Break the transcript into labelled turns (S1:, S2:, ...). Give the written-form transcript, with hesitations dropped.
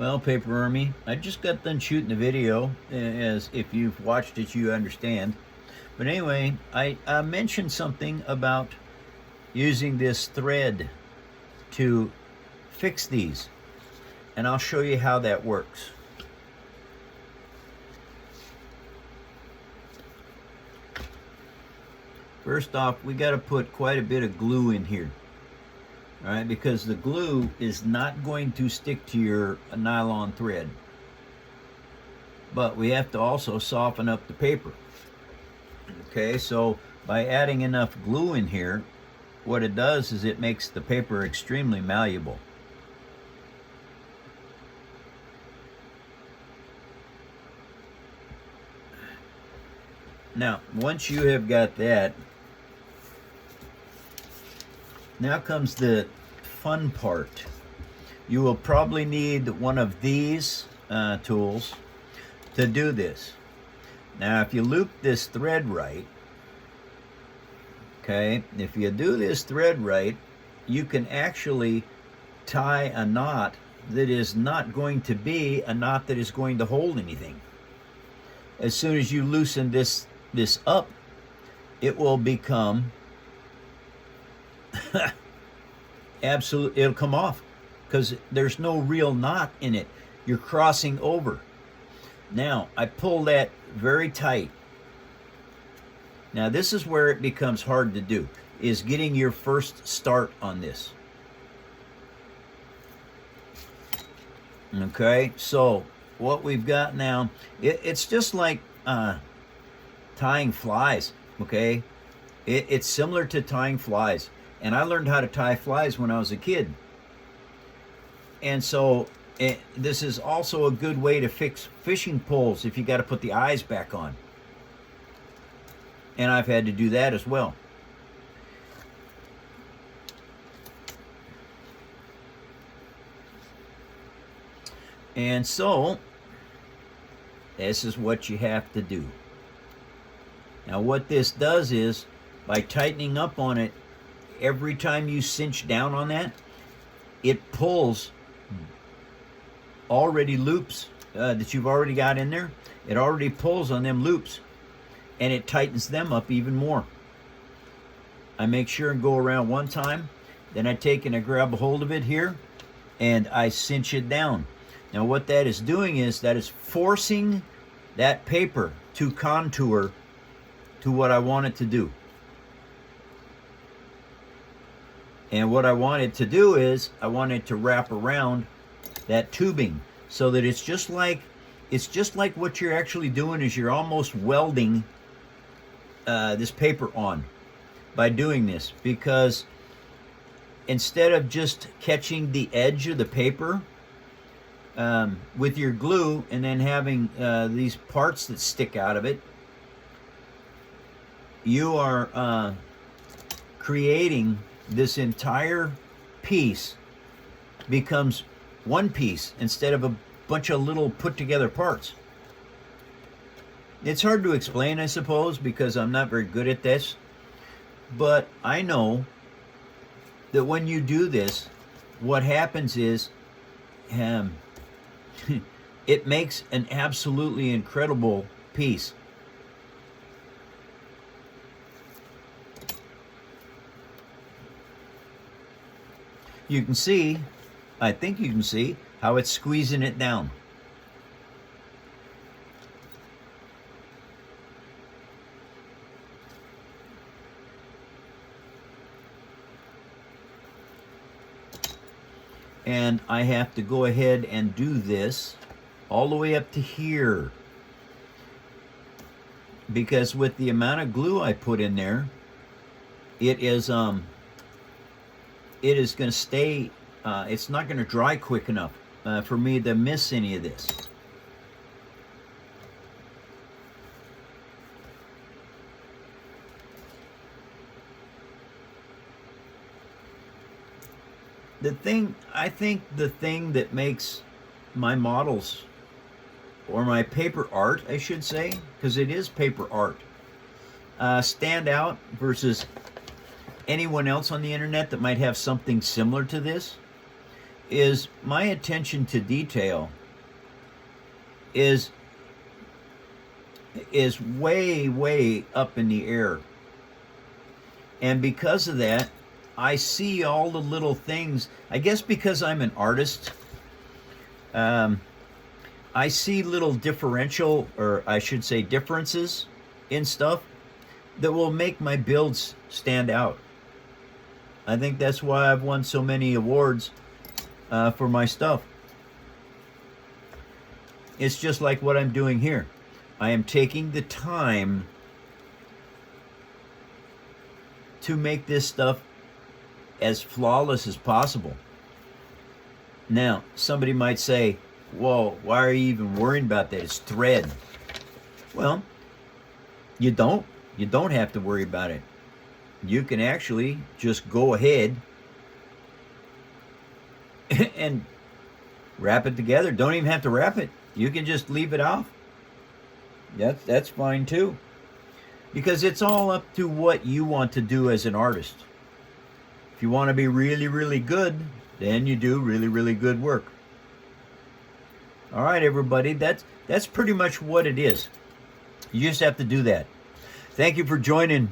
S1: Well, Paper Army, I just got done shooting a video. As if you've watched it, you understand. But anyway, I mentioned something about using this thread to fix these, and I'll show you how that works. First off, we got to put quite a bit of glue in here. All right, because the glue is not going to stick to your nylon thread. But we have to also soften up the paper. Okay, so by adding enough glue in here, what it does is it makes the paper extremely malleable. Now, once you have got that, now comes the fun part. You will probably need one of these tools to do this. Now, if you loop this thread right, okay, if you do this thread right, you can actually tie a knot that is not going to be a knot that is going to hold anything. As soon as you loosen this up, it will become absolute. It'll come off because there's no real knot in it. You're crossing over. Now I pull that very tight. Now this is where it becomes hard to do, is getting your first start on this. Okay, so what we've got now, it's just like tying flies. Okay, it's similar to tying flies, and I learned how to tie flies when I was a kid. And so this is also a good way to fix fishing poles if you got to put the eyes back on. And I've had to do that as well. And so this is what you have to do. Now what this does is, by tightening up on it, every time you cinch down on that, it pulls already loops that you've already got in there. It already pulls on them loops, and it tightens them up even more. I make sure and go around one time, then I take and I grab a hold of it here, and I cinch it down. Now what that is doing is that is forcing that paper to contour to what I want it to do. And what I want it to do is, I want it to wrap around that tubing so that it's just like what you're actually doing is you're almost welding this paper on by doing this, because instead of just catching the edge of the paper with your glue and then having these parts that stick out of it, you are creating this entire piece becomes one piece instead of a bunch of little put together parts. It's hard to explain, I suppose, because I'm not very good at this, but I know that when you do this, what happens is it makes an absolutely incredible piece. You can see, I think you can see, how it's squeezing it down. And I have to go ahead and do this all the way up to here, because with the amount of glue I put in there, it is going to stay, it's not going to dry quick enough for me to miss any of this. I think the thing that makes my models, or my paper art, I should say, because it is paper art, stand out versus anyone else on the internet that might have something similar to this, is my attention to detail is way up in the air. And because of that, I see all the little things. I guess because I'm an artist, I see little differential, or I should say differences in stuff that will make my builds stand out. I think that's why I've won so many awards for my stuff. It's just like what I'm doing here. I am taking the time to make this stuff as flawless as possible. Now, somebody might say, whoa, why are you even worrying about that? It's thread. Well, you don't have to worry about it. You can actually just go ahead and wrap it together. Don't even have to wrap it. You can just leave it off. That's fine too. Because it's all up to what you want to do as an artist. If you want to be really, really good, then you do really, really good work. All right, everybody, that's pretty much what it is. You just have to do that. Thank you for joining